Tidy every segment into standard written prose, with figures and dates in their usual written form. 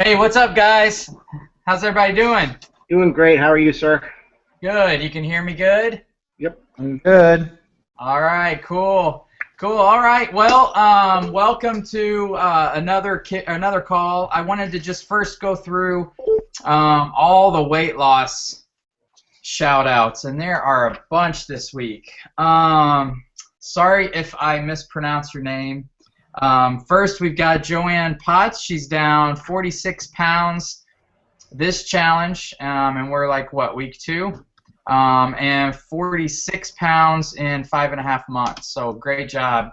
Hey, what's up, guys? How's everybody doing? Doing great. How are you, sir? Good. You can hear me good? Yep. I'm good. All right, cool. Cool. All right. Well, welcome to another call. I wanted to just first go through all the weight loss shout outs, and there are a bunch this week. Sorry if I mispronounced your name. First, we've got Joanne Potts. She's down 46 pounds this challenge, and we're like, what, week 2? And 46 pounds in 5.5 months. So great job,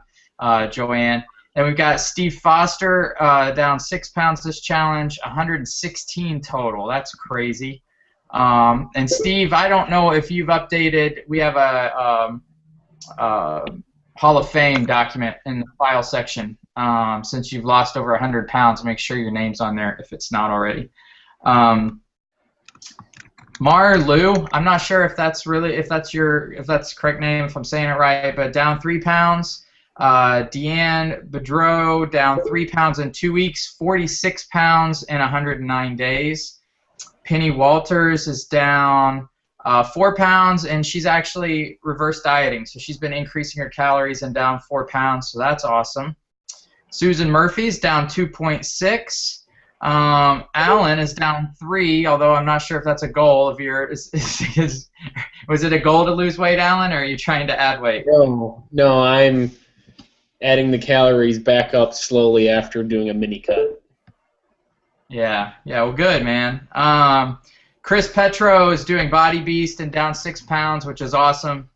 Joanne. And we've got Steve Foster down 6 pounds this challenge, 116 total. That's crazy. And Steve, I don't know if you've updated. We have a Hall of Fame document in the file section. Since you've lost over 100 pounds, make sure your name's on there if it's not already. Marlu, I'm not sure if that's the correct name, if I'm saying it right, but down 3 pounds. Deanne Bedreau down 3 pounds in 2 weeks, 46 pounds in 109 days. Penny Walters is down 4 pounds, and she's actually reverse dieting, so she's been increasing her calories and down 4 pounds, so that's awesome. Susan Murphy's down 2.6. Alan is down 3, although I'm not sure if that's a goal of yours. Was it a goal to lose weight, Alan, or are you trying to add weight? No, I'm adding the calories back up slowly after doing a mini cut. Yeah, well, good, man. Chris Petro is doing Body Beast and down 6 pounds, which is awesome.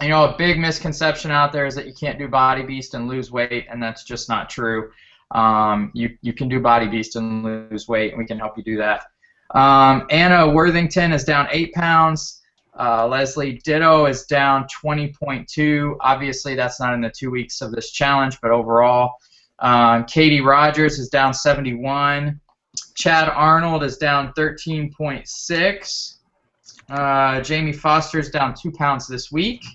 You know, a big misconception out there is that you can't do Body Beast and lose weight, and that's just not true. You can do Body Beast and lose weight, and we can help you do that. Anna Worthington is down 8 pounds. Leslie Ditto is down 20.2. Obviously, that's not in the 2 weeks of this challenge, but overall. Katie Rogers is down 71. Chad Arnold is down 13.6. Jamie Foster is down 2 pounds this week.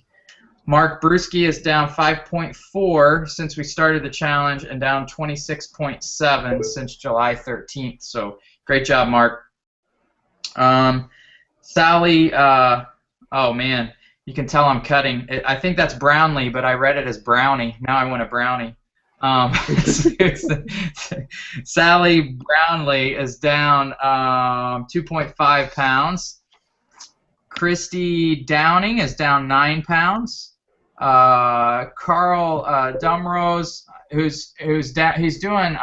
Mark Brusky is down 5.4 since we started the challenge and down 26.7 since July 13th. So great job, Mark. Sally, oh man, you can tell I'm cutting. I think that's Brownlee, but I read it as Brownie. Now I want a brownie. Sally Brownlee is down 2.5 pounds. Christy Downing is down 9 pounds. Carl Dumrose, he's doing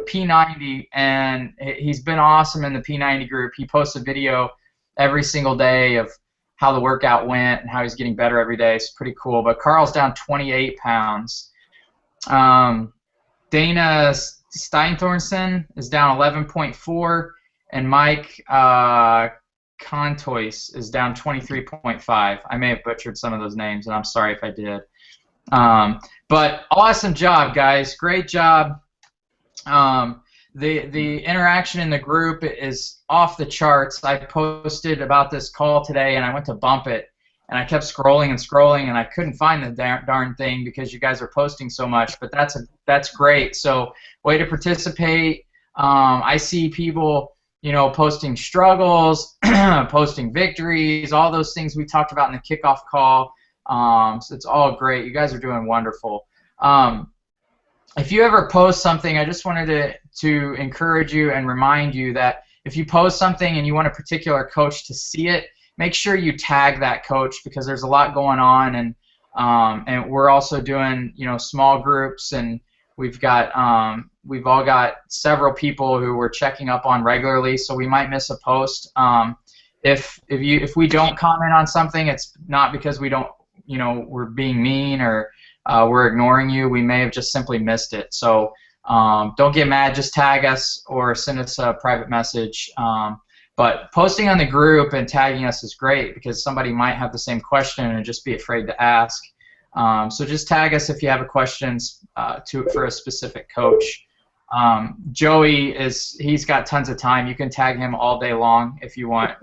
P90, and he's been awesome in the P90 group. He posts a video every single day of how the workout went and how he's getting better every day. It's pretty cool. But Carl's down 28 pounds. Dana Steinthornson is down 11.4, and Mike Contois is down 23.5. I may have butchered some of those names, and I'm sorry if I did. But awesome job, guys. Great job. The interaction in the group is off the charts. I posted about this call today, and I went to bump it, and I kept scrolling and scrolling, and I couldn't find the darn thing because you guys are posting so much. But that's great. So way to participate. I see people, you know, posting struggles, posting victories, all those things we talked about in the kickoff call. So it's all great. You guys are doing wonderful. If you ever post something, I just wanted to encourage you and remind you that if you post something and you want a particular coach to see it, make sure you tag that coach, because there's a lot going on, and we're also doing, you know, small groups, and we've all got several people who we're checking up on regularly, so we might miss a post. If we don't comment on something, it's not because we don't, you know, we're being mean or we're ignoring you. We may have just simply missed it. So don't get mad. Just tag us or send us a private message. But posting on the group and tagging us is great, because somebody might have the same question and just be afraid to ask. So just tag us if you have a question for a specific coach. Joey he's got tons of time. You can tag him all day long if you want.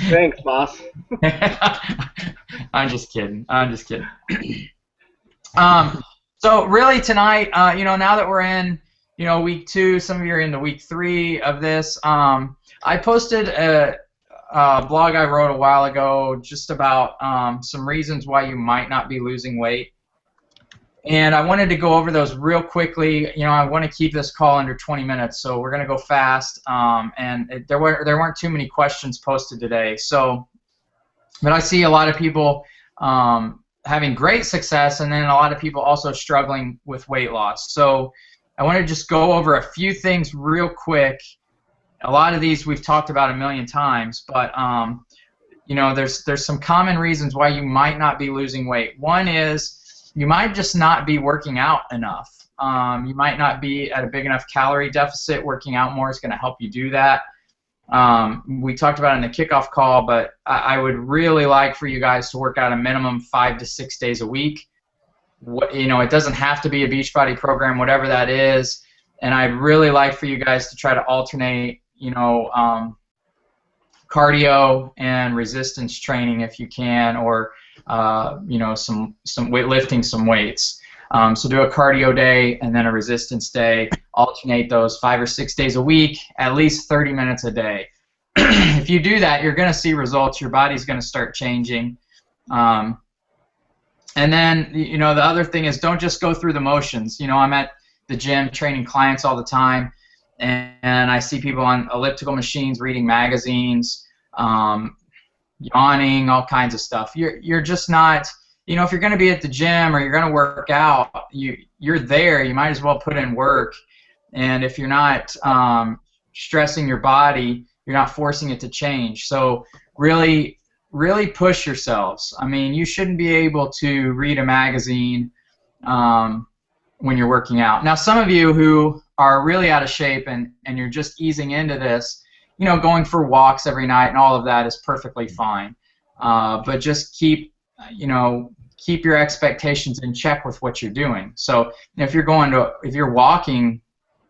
Thanks, boss. I'm just kidding. So really tonight, you know, now that we're in, week 2. Some of you are into week 3 of this. I posted a blog I wrote a while ago just about some reasons why you might not be losing weight. And I wanted to go over those real quickly. I want to keep this call under 20 minutes, so we're going to go fast. There weren't too many questions posted today. But I see a lot of people having great success, and then a lot of people also struggling with weight loss. So I want to just go over a few things real quick. A lot of these we've talked about a million times, but there's some common reasons why you might not be losing weight. One is you might just not be working out enough. You might not be at a big enough calorie deficit. Working out more is going to help you do that. We talked about it in the kickoff call, but I would really like for you guys to work out a minimum 5 to 6 days a week. It doesn't have to be a Beachbody program, whatever that is. And I'd really like for you guys to try to alternate, cardio and resistance training if you can, or some lifting some weights. So do a cardio day and then a resistance day. Alternate those 5 or 6 days a week, at least 30 minutes a day. If you do that, you're going to see results. Your body's going to start changing. And then, the other thing is don't just go through the motions. I'm at the gym training clients all the time, and I see people on elliptical machines reading magazines, yawning, all kinds of stuff. You're just not, if you're going to be at the gym or you're going to work out, you're there. You might as well put in work. And if you're not stressing your body, you're not forcing it to change. So really push yourselves. I mean, you shouldn't be able to read a magazine when you're working out. Now, some of you who are really out of shape and you're just easing into this, going for walks every night and all of that is perfectly fine. But just keep your expectations in check with what you're doing. So if you're walking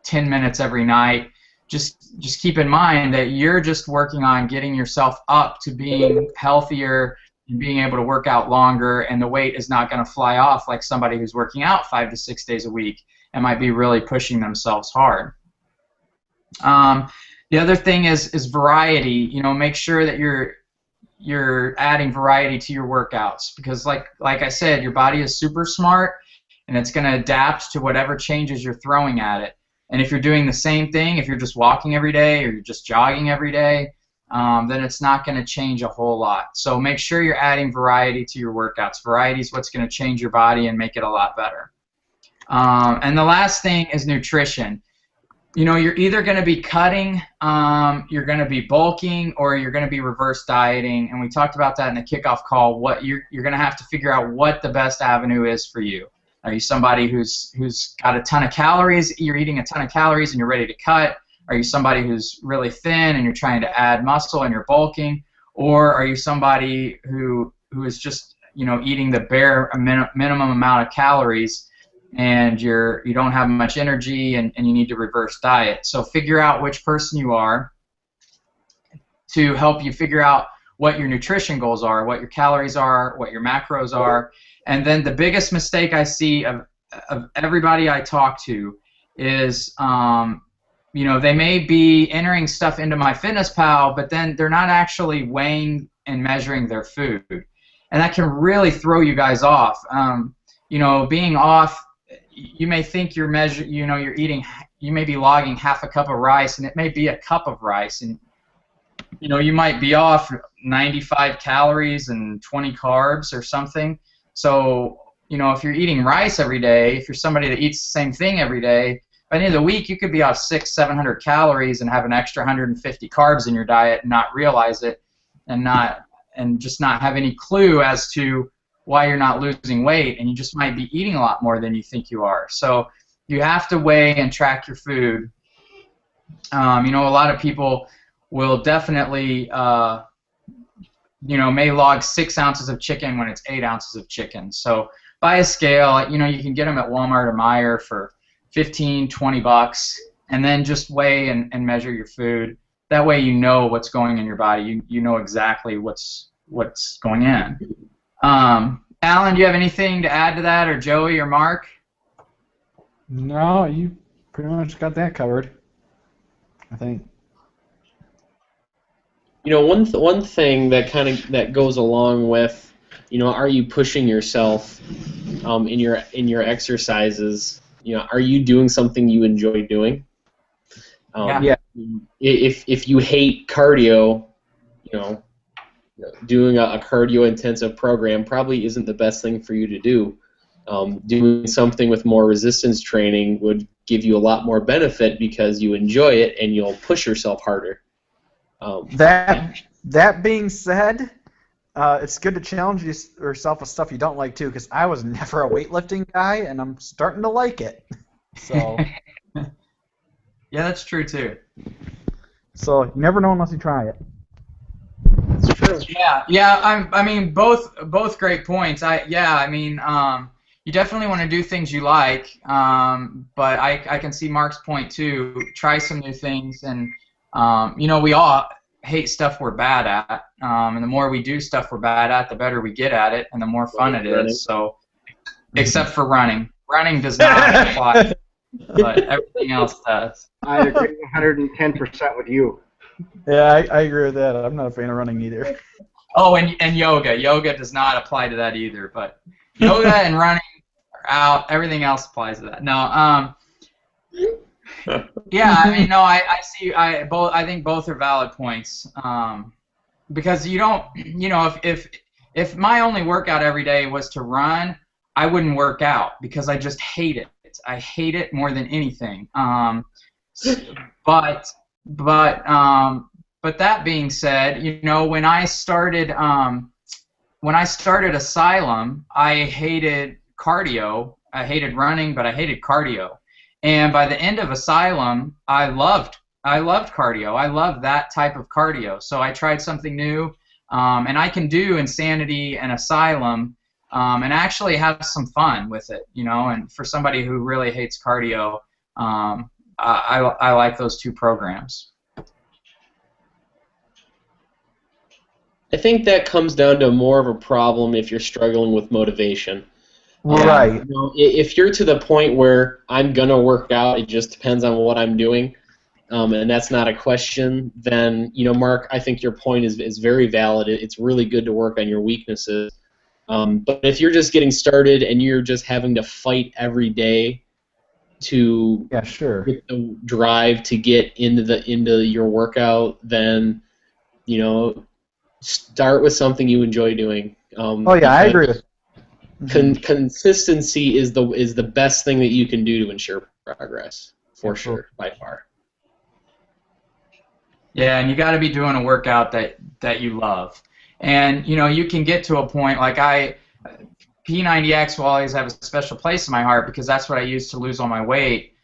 10 minutes every night, just keep in mind that you're just working on getting yourself up to being healthier and being able to work out longer, and the weight is not going to fly off like somebody who's working out 5 to 6 days a week and might be really pushing themselves hard. The other thing is variety. Make sure that you're adding variety to your workouts, because like I said, your body is super smart and it's going to adapt to whatever changes you're throwing at it. And if you're doing the same thing, if you're just walking every day or you're just jogging every day, then it's not going to change a whole lot. So make sure you're adding variety to your workouts. Variety is what's going to change your body and make it a lot better. And the last thing is nutrition. You're either going to be cutting, you're going to be bulking, or you're going to be reverse dieting. And we talked about that in the kickoff call. What you're going to have to figure out what the best avenue is for you. Are you somebody who's got a ton of calories, you're eating a ton of calories and you're ready to cut? Are you somebody who's really thin and you're trying to add muscle and you're bulking? Or are you somebody who is just eating the bare minimum amount of calories and you don't have much energy and you need to reverse diet? So figure out which person you are to help you figure out what your nutrition goals are, what your calories are, what your macros are. And then the biggest mistake I see of everybody I talk to is they may be entering stuff into MyFitnessPal, but then they're not actually weighing and measuring their food. And that can really throw you guys off. Being off, you may think you're you're eating, you may be logging half a cup of rice, and it may be a cup of rice, and you might be off 95 calories and 20 carbs or something. So if you're eating rice every day, if you're somebody that eats the same thing every day, by the end of the week you could be off 600-700 calories and have an extra 150 carbs in your diet and not realize it, and just not have any clue as to why you're not losing weight, and you just might be eating a lot more than you think you are. So you have to weigh and track your food. A lot of people will definitely may log 6 ounces of chicken when it's 8 ounces of chicken. So buy a scale. You can get them at Walmart or Meijer for $15-20, and then just weigh and measure your food. That way you know what's going in your body. You know exactly what's going in. Alan, do you have anything to add to that, or Joey or Mark? No, you pretty much got that covered, I think. You know, one thing that that goes along with, you know, are you pushing yourself in your exercises? You know, are you doing something you enjoy doing? Yeah. If you hate cardio, you know, doing a cardio intensive program probably isn't the best thing for you to do. Doing something with more resistance training would give you a lot more benefit because you enjoy it and you'll push yourself harder. That being said, it's good to challenge yourself with stuff you don't like too, because I was never a weightlifting guy, and I'm starting to like it. So. Yeah, that's true too. So you never know unless you try it. It's true. Yeah. I mean, both great points. You definitely want to do things you like, but I can see Mark's point too. Try some new things, and you know, we all hate stuff we're bad at, and the more we do stuff we're bad at, the better we get at it, and the more fun it is. So, except for running. Running does not apply, but everything else does. I agree 110% with you. Yeah, I agree with that. I'm not a fan of running either. Oh, and yoga. Yoga does not apply to that either, but yoga and running are out. Everything else applies to that. No, yeah, I mean, no, I see. I think both are valid points. Because you don't, you know, if my only workout every day was to run, I wouldn't work out because I just hate it. I hate it more than anything. But that being said, you know, when I started Asylum, I hated cardio. I hated running, but I hated cardio. And by the end of Asylum, I loved cardio. I loved that type of cardio. So I tried something new, and I can do Insanity and Asylum, and actually have some fun with it. You know, and for somebody who really hates cardio, I like those two programs. I think that comes down to more of a problem if you're struggling with motivation. Right. You know, if you're to the point where I'm going to work out, it just depends on what I'm doing, and that's not a question, then, you know, Mark, I think your point is very valid. It's really good to work on your weaknesses. But if you're just getting started and you're just having to fight every day to get the drive to get into your workout, then, you know, start with something you enjoy doing. I agree with. Consistency is the best thing that you can do to ensure progress, for sure, by far. Yeah, and you got to be doing a workout that you love, and you know, you can get to a point like P90X will always have a special place in my heart because that's what I used to lose all my weight.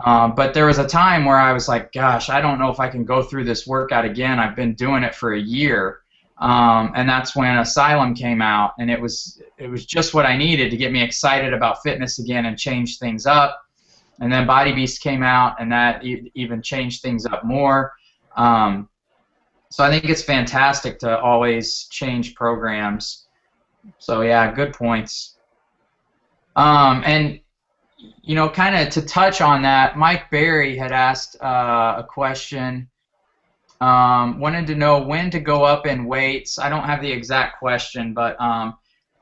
But there was a time where I was like, gosh, I don't know if I can go through this workout again. I've been doing it for a year. And that's when Asylum came out, and it was just what I needed to get me excited about fitness again and change things up. And then Body Beast came out, and that even changed things up more. So I think it's fantastic to always change programs. So yeah, good points. And you know, kind of to touch on that, Mike Berry had asked a question. Wanted to know when to go up in weights. I don't have the exact question, but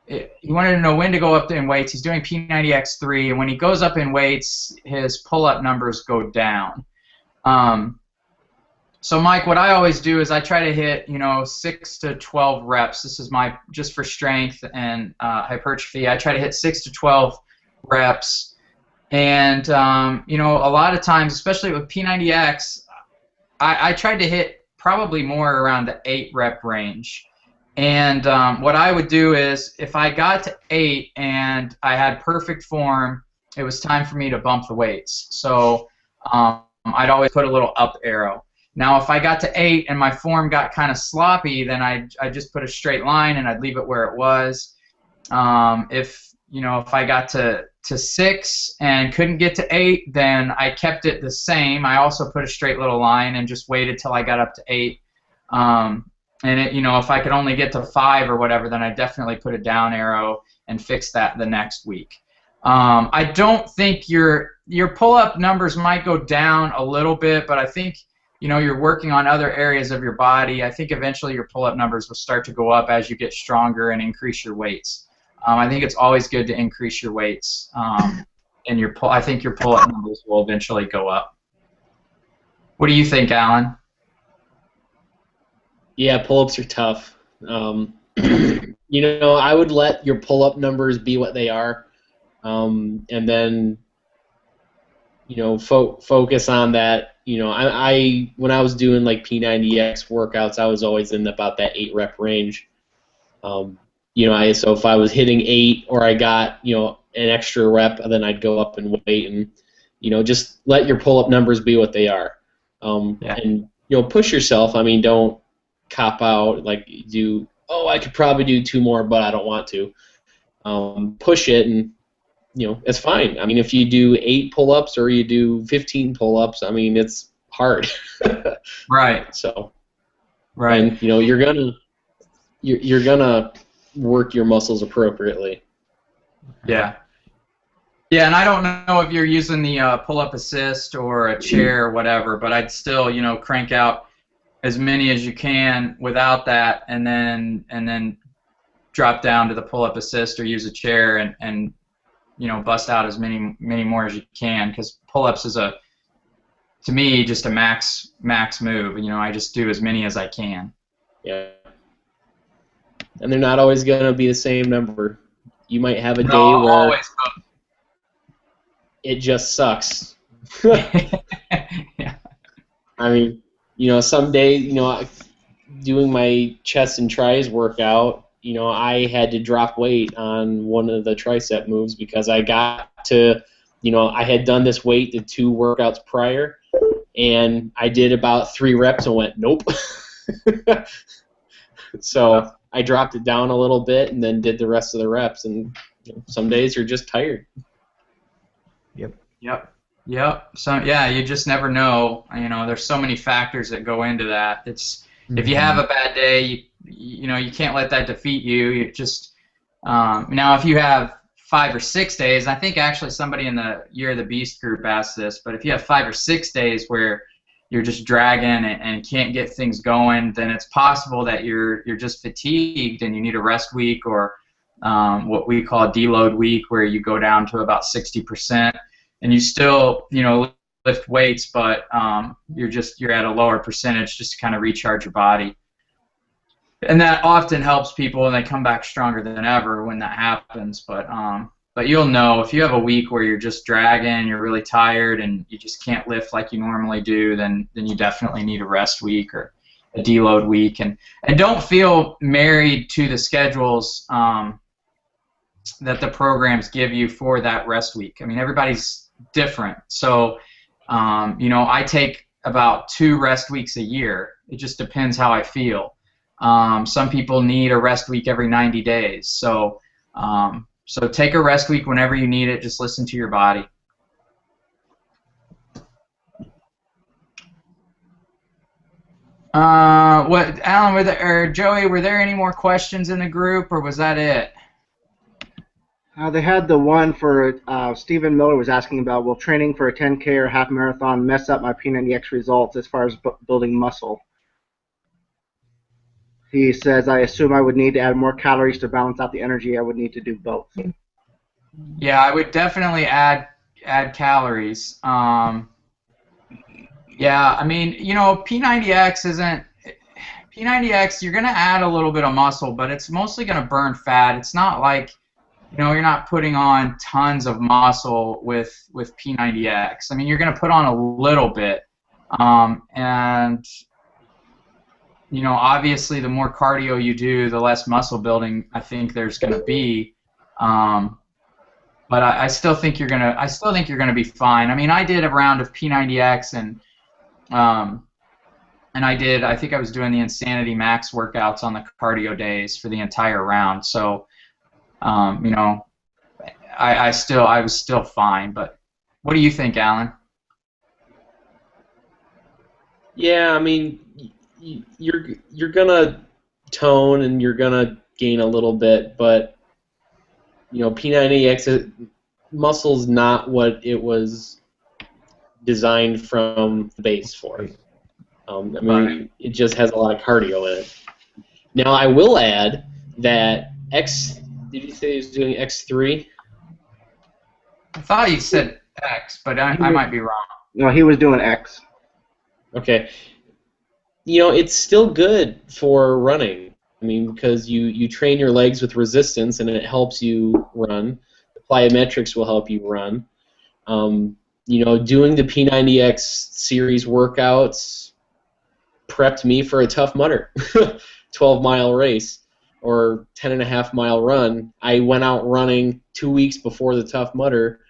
he wanted to know when to go up in weights. He's doing P90X3, and when he goes up in weights, his pull-up numbers go down. So, Mike, what I always do is I try to hit, you know, 6 to 12 reps. This is just for strength and hypertrophy. I try to hit 6 to 12 reps, and you know, a lot of times, especially with P90X, I tried to hit probably more around the 8 rep range. And what I would do is if I got to 8 and I had perfect form, it was time for me to bump the weights. So I'd always put a little up arrow. Now if I got to 8 and my form got kind of sloppy, then I'd just put a straight line and I'd leave it where it was. If I got to 6 and couldn't get to 8, then I kept it the same. I also put a straight little line and just waited till I got up to 8. If I could only get to 5 or whatever, then I definitely put a down arrow and fix that the next week. I don't think your pull-up numbers might go down a little bit, but I think you're working on other areas of your body. I think eventually your pull-up numbers will start to go up as you get stronger and increase your weights. I think it's always good to increase your weights, and I think your pull-up numbers will eventually go up. What do you think, Alan? Yeah, pull-ups are tough. I would let your pull-up numbers be what they are, and then focus on that. I when I was doing like P90X workouts, I was always in about that 8-rep range. So if I was hitting 8 or I got an extra rep, then I'd go up and weight, and just let your pull-up numbers be what they are. And push yourself. I mean, don't cop out like I could probably do 2 more, but I don't want to. Push it, and it's fine. I mean, if you do 8 pull-ups or you do 15 pull-ups, I mean, it's hard. Right. So. Right. And you're gonna work your muscles appropriately. Yeah. Yeah, and I don't know if you're using the pull-up assist or a chair or whatever, but I'd still crank out as many as you can without that, and then drop down to the pull-up assist or use a chair and bust out as many more as you can, because pull-ups is to me just a max move. I just do as many as I can. Yeah. And they're not always going to be the same number. You might have a day where always. It just sucks. Yeah. I mean, some days, doing my chest and tris workout, I had to drop weight on one of the tricep moves because I got to, I had done this weight the 2 workouts prior, and I did about 3 reps and went, nope. So I dropped it down a little bit and then did the rest of the reps, and some days you're just tired. Yep. So yeah, you just never know. There's so many factors that go into that. If you have a bad day, you can't let that defeat you. You just now if you have 5 or 6 days, I think actually somebody in the Year of the Beast group asked this, but if you have 5 or 6 days where you're just dragging and can't get things going, then it's possible that you're just fatigued and you need a rest week, or what we call a deload week, where you go down to about 60%. And you still, lift weights, but you're at a lower percentage just to kind of recharge your body. And that often helps people, and they come back stronger than ever when that happens. But you'll know if you have a week where you're just dragging, you're really tired, and you just can't lift like you normally do, then you definitely need a rest week or a deload week. And don't feel married to the schedules that the programs give you for that rest week. I mean, everybody's different. So, I take about 2 rest weeks a year. It just depends how I feel. Some people need a rest week every 90 days. So take a rest week whenever you need it. Just listen to your body. Alan, or Joey, were there any more questions in the group, or was that it? They had the one for Stephen Miller was asking about, will training for a 10K or half marathon mess up my P90X results as far as building muscle? He says, I assume I would need to add more calories to balance out the energy. I would need to do both. Yeah, I would definitely add calories. Yeah, I mean, P90X isn't... P90X, you're going to add a little bit of muscle, but it's mostly going to burn fat. It's not like... you're not putting on tons of muscle with P90X. I mean, you're going to put on a little bit, and obviously, the more cardio you do, the less muscle building I think there's going to be. But I still think you're gonna be fine. I mean, I did a round of P90X, and I think I was doing the Insanity Max workouts on the cardio days for the entire round. So. I was still fine, but what do you think, Alan? Yeah, I mean, you're gonna tone and you're gonna gain a little bit, but P90X muscle's not what it was designed from the base for. I mean, it just has a lot of cardio in it. Now, I will add that did you say he was doing X3? I thought he said X, but I might be wrong. No, he was doing X. Okay. You know, it's still good for running. I mean, because you train your legs with resistance, and it helps you run. The plyometrics will help you run. You know, doing the P90X series workouts prepped me for a Tough Mudder 12-mile race or 10.5-mile run. I went out running 2 weeks before the Tough Mudder,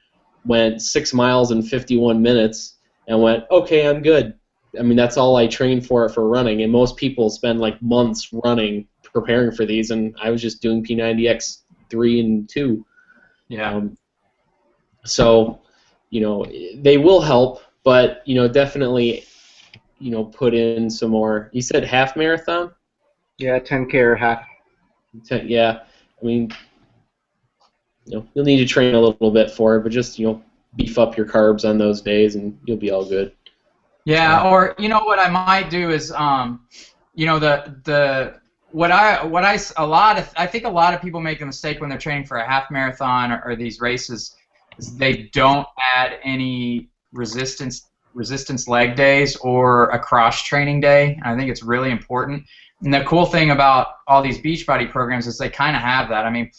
went 6 miles in 51 minutes, and went, okay, I'm good. I mean, that's all I trained for running, and most people spend like months running, preparing for these, and I was just doing P90X 3 and 2. Yeah. So, you know, they will help, but, you know, definitely, you know, put in some more. You said half marathon? Yeah, 10K or half. Yeah. I mean, you know, you'll need to train a little bit for it, but just, you know, beef up your carbs on those days, and you'll be all good. Yeah, or you know what I might do is, you know, I think a lot of people make a mistake when they're training for a half marathon or these races, is they don't add any resistance leg days or a cross training day. I think it's really important. And the cool thing about all these Beachbody programs is they kind of have that. I mean,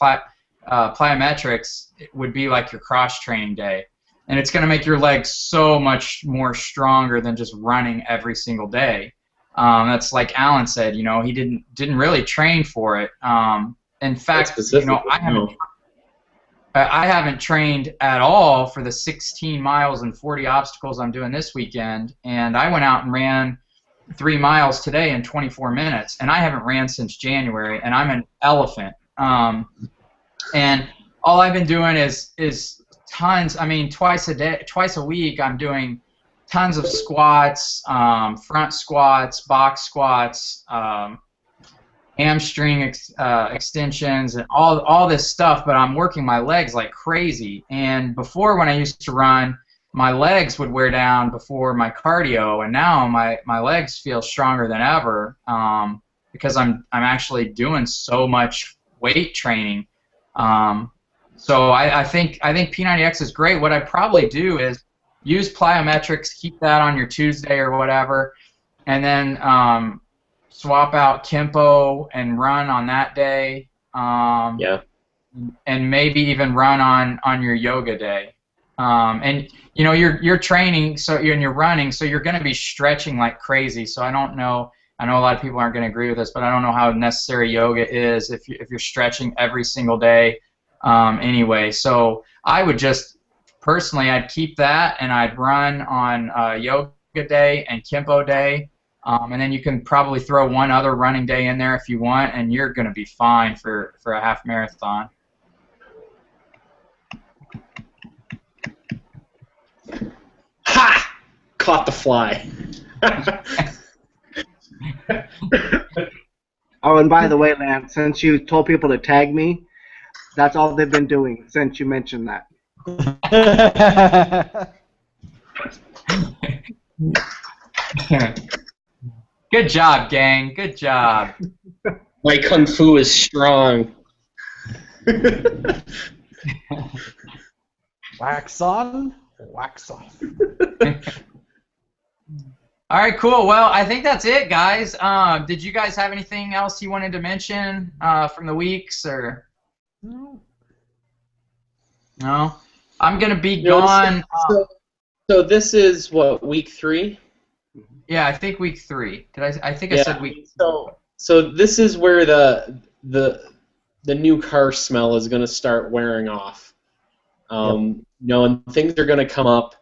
plyometrics would be like your cross training day. And it's going to make your legs so much more stronger than just running every single day. That's like Alan said, you know, he didn't really train for it. In fact, you know, I haven't trained at all for the 16 miles and 40 obstacles I'm doing this weekend. And I went out and ran 3 miles today in 24 minutes, and I haven't ran since January, and I'm an elephant. And all I've been doing is tons. I mean, twice a week, I'm doing tons of squats, front squats, box squats, hamstring extensions, and all this stuff. But I'm working my legs like crazy. And before, when I used to run, my legs would wear down before my cardio, and now my legs feel stronger than ever because I'm actually doing so much weight training. So I think P90X is great. What I'd probably do is use plyometrics, keep that on your Tuesday or whatever, and then swap out Kimpo and run on that day. Yeah. And maybe even run on your yoga day. And you know, you're training, so you're running, so you're going to be stretching like crazy. So I don't know. I know a lot of people aren't going to agree with this, but I don't know how necessary yoga is if you're stretching every single day. Anyway, so I would just personally, I'd keep that, and I'd run on yoga day and Kimpo day, and then you can probably throw one other running day in there if you want, and you're going to be fine for a half marathon. Ha! Caught the fly. Oh, and by the way, Lance, since you told people to tag me, that's all they've been doing since you mentioned that. Good job, gang. Good job. My kung fu is strong. Wax on, wax off. All right, cool. Well, I think that's it, guys. Did you guys have anything else you wanted to mention from the weeks, or? No. I'm gonna be gone. So this is what, week 3? Yeah, I think week 3. I think I said week. So this is where the new car smell is gonna start wearing off. You know, and things are gonna come up.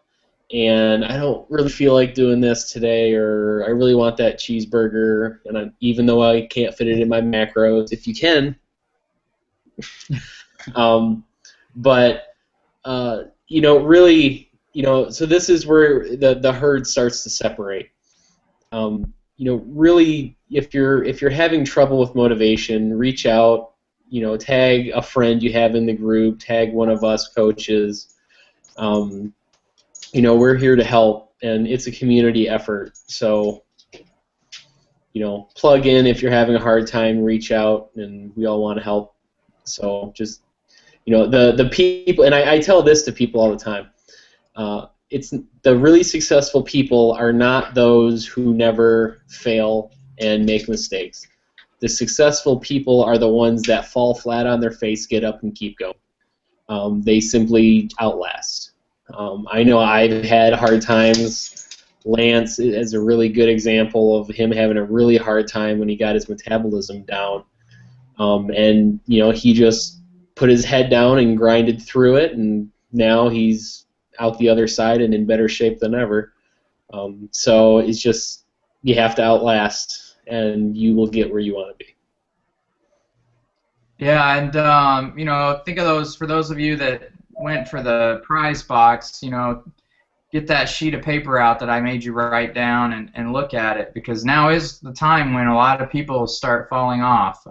And I don't really feel like doing this today, or I really want that cheeseburger, and even though I can't fit it in my macros, if you can. But you know, really, you know, so this is where the herd starts to separate. You know, really, if you're having trouble with motivation, reach out. You know, tag a friend you have in the group, tag one of us coaches. You know, we're here to help, and it's a community effort. So, you know, plug in if you're having a hard time, reach out, and we all want to help. So just, you know, the people, and I tell this to people all the time. It's the really successful people are not those who never fail and make mistakes. The successful people are the ones that fall flat on their face, get up, and keep going. They simply outlast. I know I've had hard times. Lance is a really good example of him having a really hard time when he got his metabolism down. And, you know, he just put his head down and grinded through it, and now he's out the other side and in better shape than ever. So it's just, you have to outlast, and you will get where you want to be. Yeah, and you know, think of those, for those of you that went for the prize box, you know, get that sheet of paper out that I made you write down and look at it, because now is the time when a lot of people start falling off.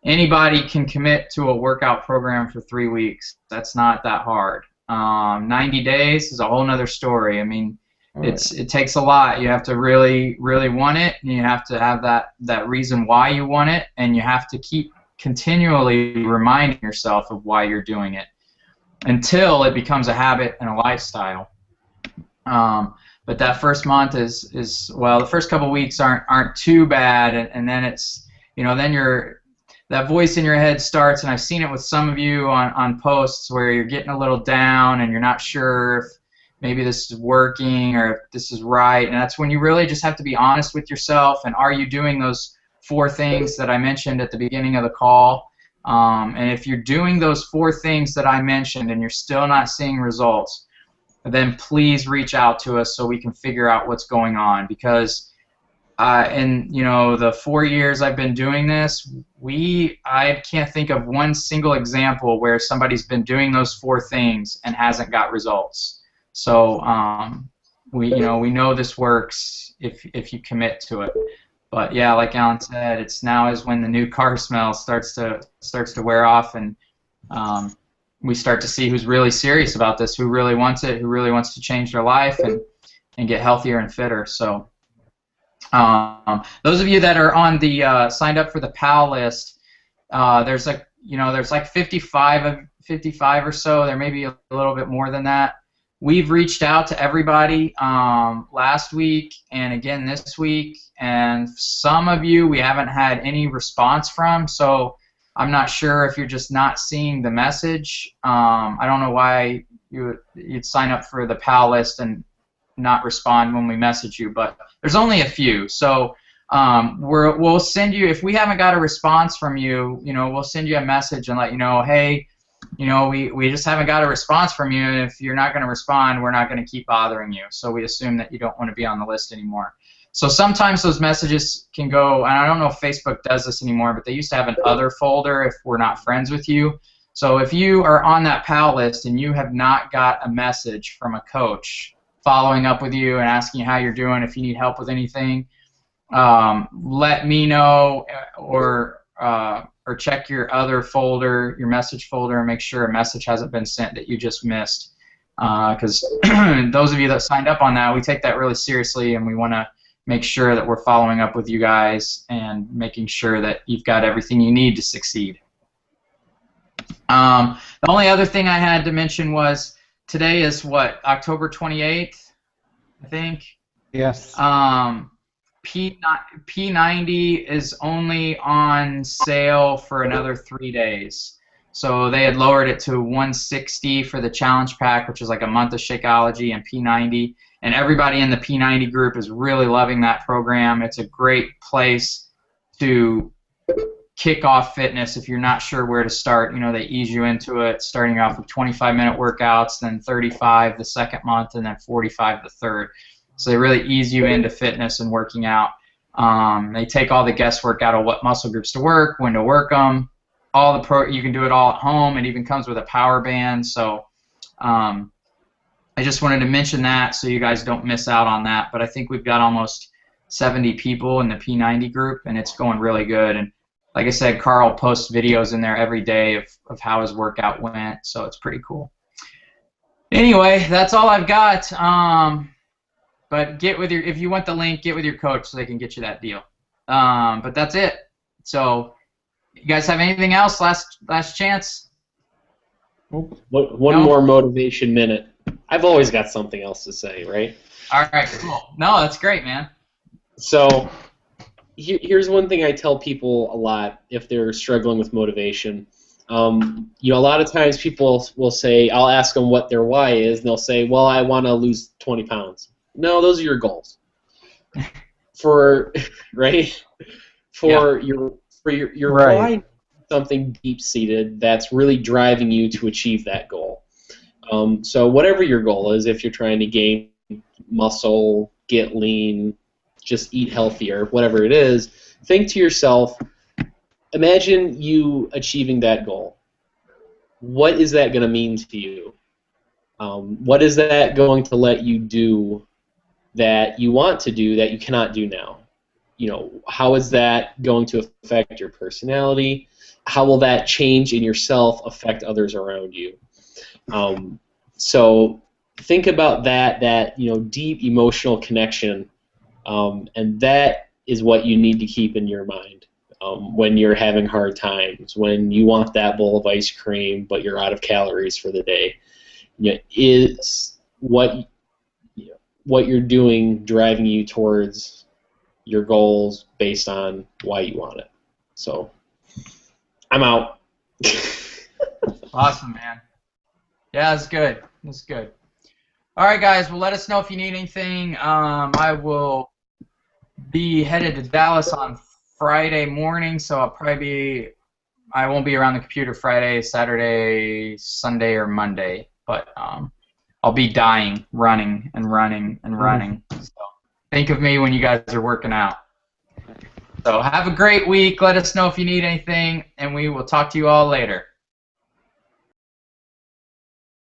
Anybody can commit to a workout program for 3 weeks. That's not that hard. 90 days is a whole nother story. I mean, it takes a lot. You have to really, really want it, and you have to have that reason why you want it, and you have to keep continually reminding yourself of why you're doing it until it becomes a habit and a lifestyle. But that first month is well, the first couple weeks aren't too bad, and then it's, you know, then that voice in your head starts, and I've seen it with some of you on posts where you're getting a little down and you're not sure if maybe this is working or if this is right, and that's when you really just have to be honest with yourself, and are you doing those 4 things that I mentioned at the beginning of the call? And if you're doing those 4 things that I mentioned and you're still not seeing results, then please reach out to us so we can figure out what's going on. Because in, you know, the 4 years I've been doing this, I can't think of one single example where somebody's been doing those 4 things and hasn't got results. So we know this works if you commit to it. But yeah, like Alan said, it's now is when the new car smell starts to wear off, and we start to see who's really serious about this, who really wants it, who really wants to change their life and get healthier and fitter. So those of you that are on the signed up for the PAL list, there's like 55 or so. There may be a little bit more than that. We've reached out to everybody last week and again this week, and some of you we haven't had any response from, so I'm not sure if you're just not seeing the message. I don't know why you'd sign up for the PAL list and not respond when we message you, but there's only a few. So we'll send you, if we haven't got a response from you, we'll send you a message and let you know, hey, we just haven't got a response from you, and if you're not going to respond, we're not going to keep bothering you. So we assume that you don't want to be on the list anymore. So sometimes those messages can go, and I don't know if Facebook does this anymore, but they used to have an other folder if we're not friends with you. So if you are on that PAL list and you have not got a message from a coach following up with you and asking you how you're doing, if you need help with anything, let me know, or check your other folder, your message folder, and make sure a message hasn't been sent that you just missed. Because those of you that signed up on that, we take that really seriously, and we want to make sure that we're following up with you guys and making sure that you've got everything you need to succeed. The only other thing I had to mention was today is what, October 28th, I think? Yes. P90 is only on sale for another 3 days. So they had lowered it to $160 for the challenge pack, which is like a month of Shakeology and P90. And everybody in the P90 group is really loving that program. It's a great place to kick off fitness if you're not sure where to start. They ease you into it, starting off with 25-minute workouts, then 35 the second month, and then 45 the third. So they really ease you into fitness and working out. They take all the guesswork out of what muscle groups to work, when to work them. You can do it all at home. It even comes with a power band. So I just wanted to mention that so you guys don't miss out on that. But I think we've got almost 70 people in the P90 group, and it's going really good. And like I said, Carl posts videos in there every day of how his workout went, so it's pretty cool. Anyway, that's all I've got. But if you want the link, get with your coach so they can get you that deal. But that's it. So, you guys have anything else? Last chance. One more motivation minute. I've always got something else to say, right? All right, cool. No, that's great, man. So, here's one thing I tell people a lot if they're struggling with motivation. A lot of times people will say, I'll ask them what their why is, and they'll say, well, I want to lose 20 pounds. No, those are your goals. Right? Your why, something deep-seated that's really driving you to achieve that goal. So whatever your goal is, if you're trying to gain muscle, get lean, just eat healthier, whatever it is, think to yourself, imagine you achieving that goal. What is that going to mean to you? What is that going to let you do that you want to do that you cannot do now? How is that going to affect your personality? How will that change in yourself affect others around you? So think about that deep emotional connection, and that is what you need to keep in your mind when you're having hard times, when you want that bowl of ice cream but you're out of calories for the day. Is what you're doing driving you towards your goals based on why you want it? So I'm out. Awesome, man. Yeah, that's good. That's good. All right, guys. Well, let us know if you need anything. I will be headed to Dallas on Friday morning, so I won't be around the computer Friday, Saturday, Sunday, or Monday. But I'll be dying, running and running and running. So think of me when you guys are working out. So have a great week. Let us know if you need anything, and we will talk to you all later.